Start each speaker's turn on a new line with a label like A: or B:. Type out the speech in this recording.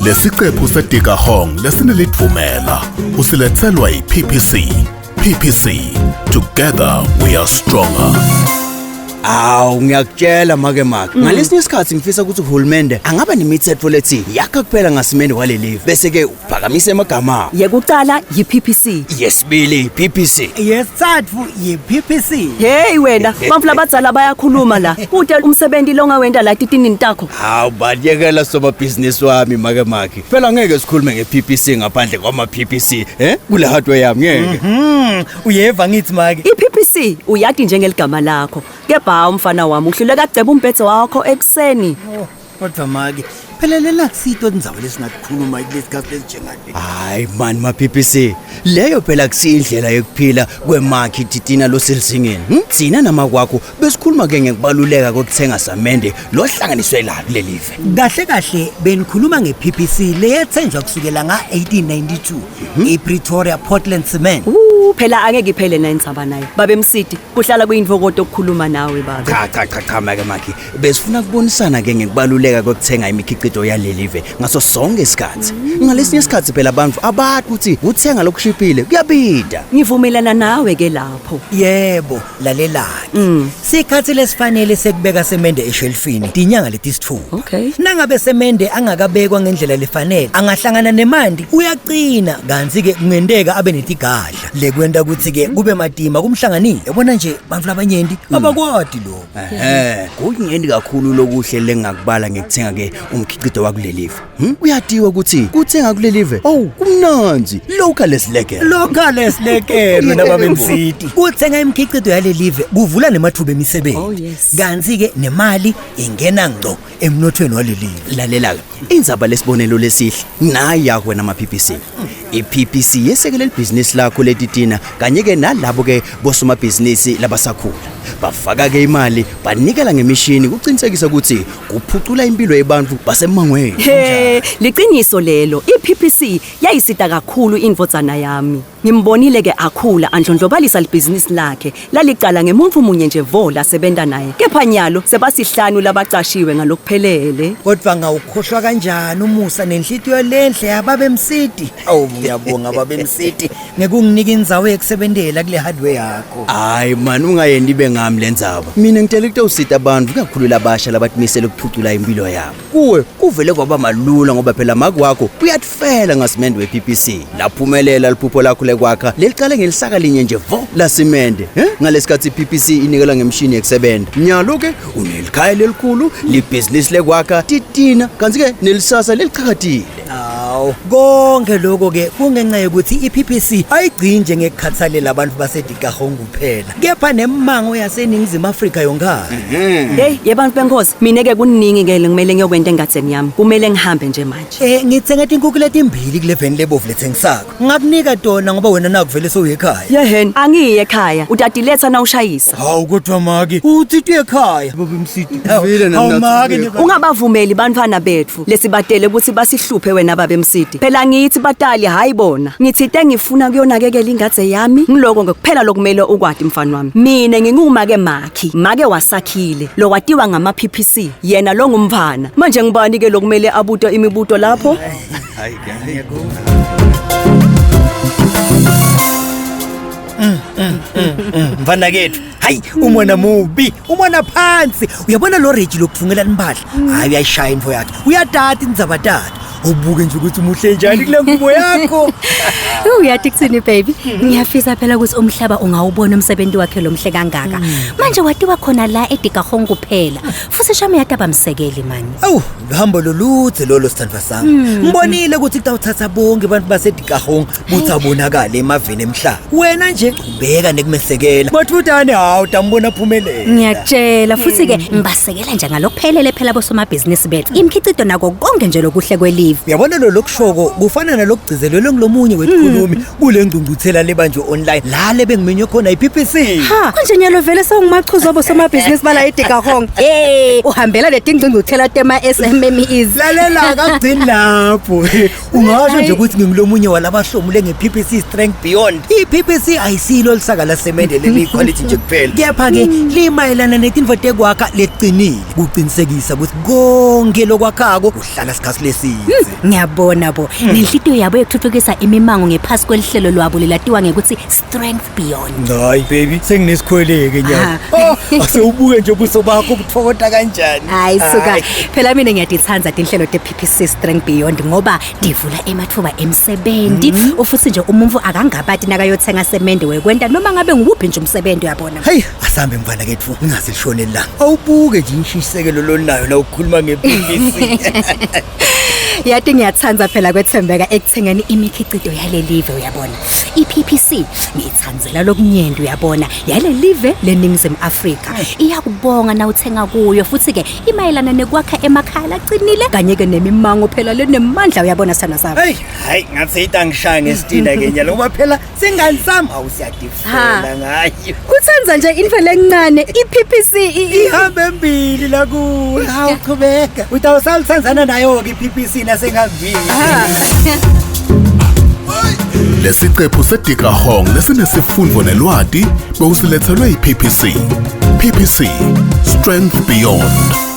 A: Lesiqephu seDikahong lesinelidvumela usilethelwa yiPPC. PPC, together we are stronger.
B: Awu ngiyakutshela make ngalesinye isikhathi ngifisa ukuthi uhulumende angaba nemithetho lethi yakha kuphela ngasimende walelive bese ke uphakamise amagama
C: yekucala yiPPC
B: yesibili PPC
D: yesithathu yiPPC
C: hey wena bamfula abadzala bayakhuluma la kude umsebenzi lo ngawenda la titinini takho
B: hawu baliyekela soba business wami make phela ngeke sikhulume ngePPC ngaphandle kwama PPC kule hardware yami ngeke
D: uyeva ngithi make
C: iPPC uyati njengeligama lakho kepha umfana wami uhlule kagceba umbhedzo wakho ekseni
D: kodwa make phela lela sito ndzawo lesingakhuluma kulesikhathi esinjengale
B: hayi man ma PPC leyo phela kusindlela yokuphila kwemakhi titina lo selizingeni sina namakwakho besikhuluma ke ngekubaluleka kokuthenga samende lohlanganiswe la kulelive
D: kahle benikhuluma ngePPC leyethenjwa kusukela nga1892 ePretoria Portland Cement
C: phela angeke iphele nayintsaba nayo babe msidi kuhlala kuyinvokodo ukukhuluma nawe baba
B: cha make besifuna kubonisana ke ngekubaluleka kokuthenga imikhiqizo yalelive ngaso sonke isikhathi ngalesinye isikhathi phela abantu abathi ukuthi uthenga lokushipile kuyabida
C: ngivumelana nawe ke lapho
D: yebo lalelaki sikhathi lesifanele sekubeka semende eshelfini dinyanga letisithupa
C: okay
D: nangabe semende angakabekwa ngendlela lefanele angahlangana nemandi uyaqina kanzi ke kungendeka abe netigadla lekwenta ukuthi ke kube madima kumhlanganile yabona nje bantu labanyenti abakwadi lo
B: kuyingendi kakhulu lokuhle lengakubala ngekuthenga ke umkhiqizo wakulelive uyatiwa ukuthi kuthenga kulelive kumnanzi local esilekelo
D: nababe msidi kuthenga imikhiqizo yalelive kuvula nemathuba emisebenzi kanzi ke nemali ingena ngco emnothweni walelive
B: lalela indzaba lesibonelo lesihle nayi yakho wena ama PPC iPPC yesekele ibhizinisi lakho letitina kanye ke nalabo ke bosomabhizinisi labasakhula bafaka ke imali banikela ngemishini kuqinisekisa ukuthi kuphucula impilo yebantu basemangweni
C: liqiniso lelo iPPC yayisita kakhulu invodzana yami ngimbonile ke akhula andlondlobalisa libhizinisi lakhe laliqala ngemuntu munye nje vola sebenta naye kepha nyalo sebasihlanu labaqashiwe ngalokuphelele
D: kodwa ngawukhohlwa kanjani umusa nenhlitiyo lenhle yababe msidi ngiyabonga babe msidi ngekunginika indzawo yekusebentela kule hardware yakho
B: hayi man ungayendi ibe ngami lendzaba mina ngitela ukuthi usita abantu kakhulu labasha labathimisela ukuphucula impilo yabo kuwe kuvele kwaba malula ngoba phela makwakho uyatfela ngasimende wePPC laphumelela liphupho lakho lekwakha leliqale ngelisaka linye nje vo la simende ngalesikhathi iPPC inikela ngemshini yekusebenta nyalo ke unelikhaya lelikhulu libhizinisi lekwakha titina kanti ke nelisasa leliqhakathile
D: konke lokho ke kungenxa yokuthi iPPC ayigcini ngekukhathalela abantu baseDikahong kuphela kepha nemango yaseNingizimu Afrika yonkana
C: hey yebantu benkosi mina ke kuningi ke ngimele ngiyokwenta engatheni yami kumele ngihambe nje manje
D: ngithenga inkukhu letimbili kule veni lebovu lethengisako ngakunika tona ngoba wena nakuvele soyekhaya
C: yehen angiye ekhaya utatiletha na ushayisa
D: hawu kodwa make uthi ekhaya baba msidi make
C: ungabavumeli bantwana bethu lesibadele ukuthi basihluphe wena babe msidi phela ngithi batali hayi bona ngithite ngifuna kuyonakekela ingadze yami ngiloko ngekuphela lokumele ukwadi mfana wami mina nginguma ke make wasakhile lo watiwa ngama PPC yena lo ngumfana manje ngibani ke lokumele abuto imibuto lapho
B: hayi ngiyabonga
D: mfana kethu hayi umona mubi umona phansi uyabona lo Reggie lokufungela impahla hayi uyayishaya info yakhe uyatata inzabatata ubuke nje ukuthi umuhle njani kule ngubo yakho
E: uyathi kuthini baby ngiyafisa phela ukuthi umhlaba ungawubona umsebenzi wakhe lomhle kangaka manje watiwa khona la eDikahong kuphela futhi shame yataba msekeli mani
D: uhambo loluthe lolo sithandwa sami ngibonile ukuthi utawuthatha bonke abantu baseDikahong buthi abonakala emaveni emhlaba wena nje ubeka nekumesekela bathi utani hawu tambona phumelele
E: ngiyatshela futhi ke ngibasekela nje ngalokuphelele phela bosomabhizinisi bethu imkhicido nako konke nje lokuhle kweli live.
D: Uyabona lo lokushoko kufana nalokugcizelelwe ngulomunye wethukhulumi kule ngcungcuthela lebanjwe online la lebe ngimenywe khona iPPC.
E: Ha, konje nyalo vele sewungumachuzo obosomabhizinisi bala eDikahong. Uhambela leti ngcungcuthela tema SMMEs.
D: Lalela akagcini lapho. Ungasho nje ukuthi ngingilomunye walabahlomule ngePPC Strength Beyond. iPPC ayisilo lisaka lasemende leli quality nje kuphela. Kepha ke limayelana netinfo tekwakha leqinile. Kuqinisekisa ukuthi konke lokwakhako kuhlala sikhathi lesizwe.
E: Ngiyabona bo. Nenhlitiyo yabo ekuthuthukisa imimango ngephasi kwelihlelo lwabo lelatiwa ngekuthi Strength Beyond.
D: Hayi baby, senginisikholeke nyana. Asewubuke nje ubuso bakho buthokota kanjani.
E: Hayi suka. Phela mina ngiyadithanda inhlelo tePPC Strength Beyond ngoba divula emathuba emsebenzi. Ufuthi nje umuntu akangabati nakayothenga semende wekwenta noma ngabe nguphi nje umsebenzi uyabona.
D: Hey, asambe mfana kethu, ngingazilishone la. Awubuke nje inshisekelo lonayo la ukukhuluma ngePPC.
E: Yathi ngiyathanda phela kwethembeka ekuthengeni imikhicido yale live uyabona. iPPC ngiyithandzela lokunyenda uyabona. Yale live leNingizimu Afrika. Iyakubonga na uthenga kuyo futhi ke imayelana nekwakha emakhaya laqinile kanye ke nemimango phela lenemandla uyabona sana sabo.
D: Hey, hayi ngathi itangishaya ngesitina ke nyalo ngoba phela singani sami awusiyadifela ngayo.
E: Kuthenza nje into lencane iPPC
D: Ihambe embili la kuwe. Hawu qhubeka. Utawusalithandzana nayo ke iPPC nasengavini.
A: Lesiqephu seDikahong lesinesifundo nelwati bewusilethelwe iPPC. PPC Strength Beyond.